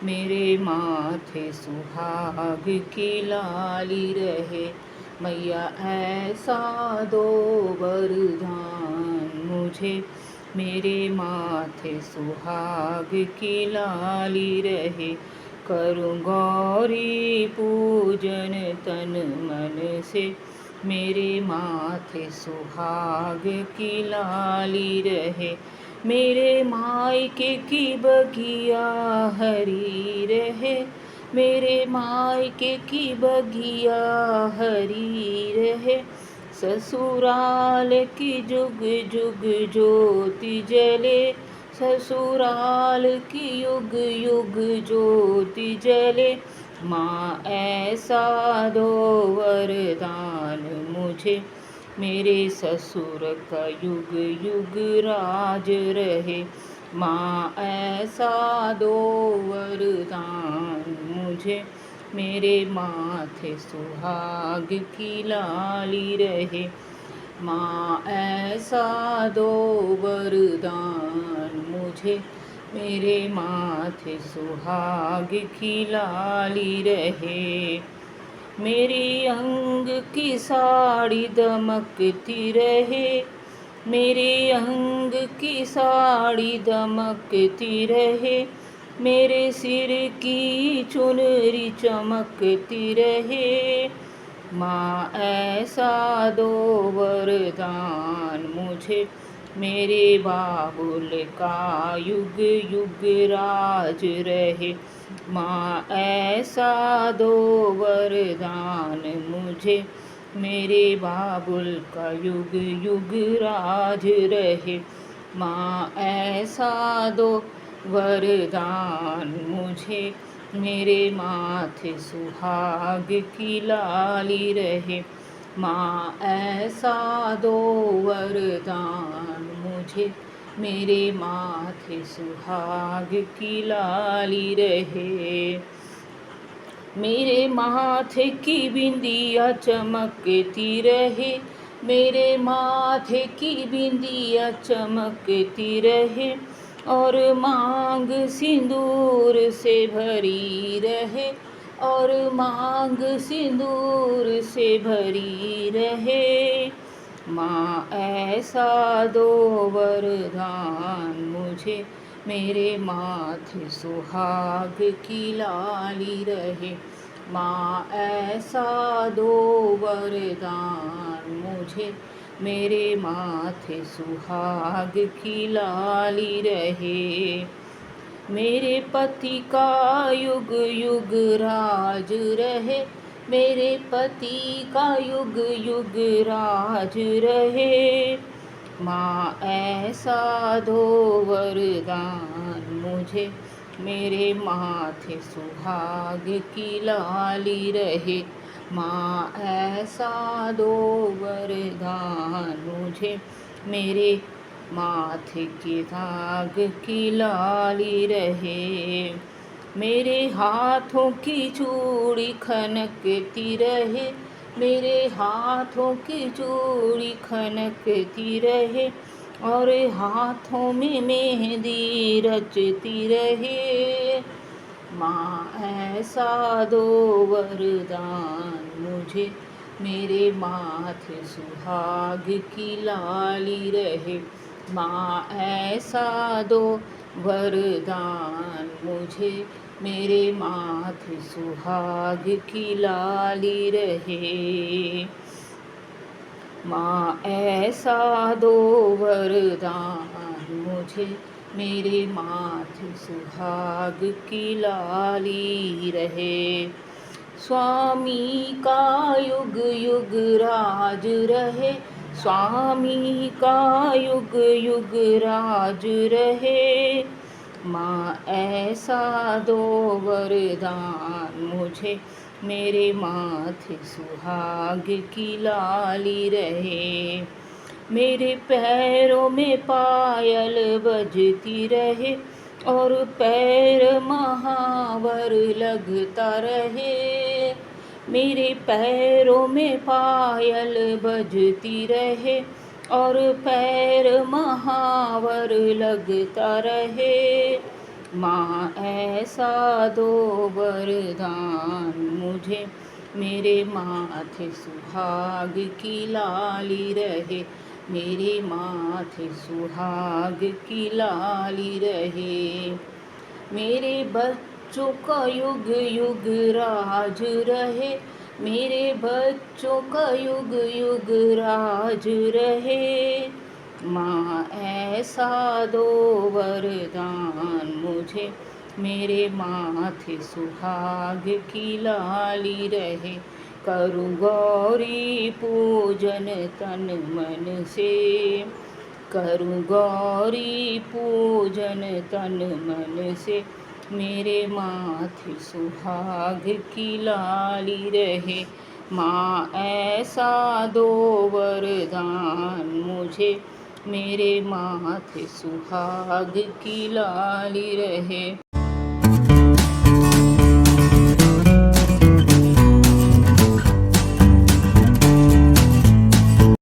मेरे माथे सुहाग की लाली रहे। मैया ऐसा दो वरदान मुझे, मेरे माथे सुहाग की लाली रहे। करूँ गौरी पूजन तन मन से, मेरे माथे सुहाग की लाली रहे। मेरे मायके की बगिया हरी रहे। मेरे मायके की बगिया हरी रहे। ससुराल की जुग जुग ज्योति जले। ससुराल की युग युग ज्योति जले। माँ ऐसा दो वरदान मुझे, मेरे ससुर का युग युग राज रहे। माँ ऐसा दो वरदान मुझे, मेरे माथे सुहाग की लाली रहे। माँ ऐसा दो वरदान मुझे, मेरे माथे सुहाग की लाली रहे। मेरे अंग की साड़ी दमकती रहे। मेरे अंग की साड़ी दमकती रहे। मेरे सिर की चुनरी चमकती रहे। माँ ऐसा दो वरदान मुझे, मेरे बाबुल का युग युग राज रहे। माँ ऐसा दो वरदान मुझे, मेरे बाबुल का युग युग राज रहे। माँ ऐसा दो वरदान मुझे, मेरे माथे सुहाग की लाली रहे। माँ ऐसा दो वरदान मुझे, मेरे माथे सुहाग की लाली रहे। मेरे माथे की बिंदिया चमकती रहे। मेरे माथे की बिंदिया चमकती रहे। और मांग सिंदूर से भरी रहे। और मांग सिंदूर से भरी रहे। माँ ऐसा दो वरदान मुझे, मेरे माथे सुहाग की लाली रहे। माँ ऐसा दो वरदान मुझे, मेरे माथे सुहाग की लाली रहे। मेरे पति का युग युग राज रहे। मेरे पति का युग युग राज रहे। माँ ऐसा दो वरदान मुझे, मेरे माथे सुहाग की लाली रहे। माँ ऐसा दो वरदान मुझे, मेरे माथे के दाग की लाली रहे। मेरे हाथों की चूड़ी खनकती रहे। मेरे हाथों की चूड़ी खनकती रहे। और हाथों में मेहंदी रचती रहे। माँ ऐसा दो वरदान मुझे, मेरे माथे सुहाग की लाली रहे। माँ ऐसा दो वरदान मुझे, मेरे माथे सुहाग की लाली रहे। माँ ऐसा दो वरदान मुझे, मेरे माथे सुहाग की लाली रहे। स्वामी का युग युग राज रहे। स्वामी का युग युग राज रहे। माँ ऐसा दो वरदान मुझे, मेरे माथे सुहाग की लाली रहे। मेरे पैरों में पायल बजती रहे। और पैर महावर लगता रहे। मेरे पैरों में पायल बजती रहे। और पैर महावर लगता रहे। माँ ऐसा दो वरदान मुझे, मेरे माथे सुहाग की लाली रहे, मेरे माथे सुहाग की लाली रहे। मेरे बच्चों का युग युग राज रहे, मेरे बच्चों का युग युग राज रहे। माँ ऐसा दो वरदान मुझे, मेरे माथे सुहाग की लाली रहे। करूँ गौरी पूजन तन मन से, करूँ गौरी पूजन तन मन से, मेरे माथे सुहाग की लाली रहे। माँ ऐसा दो वरदान मुझे, मेरे माथे सुहाग की लाली रहे।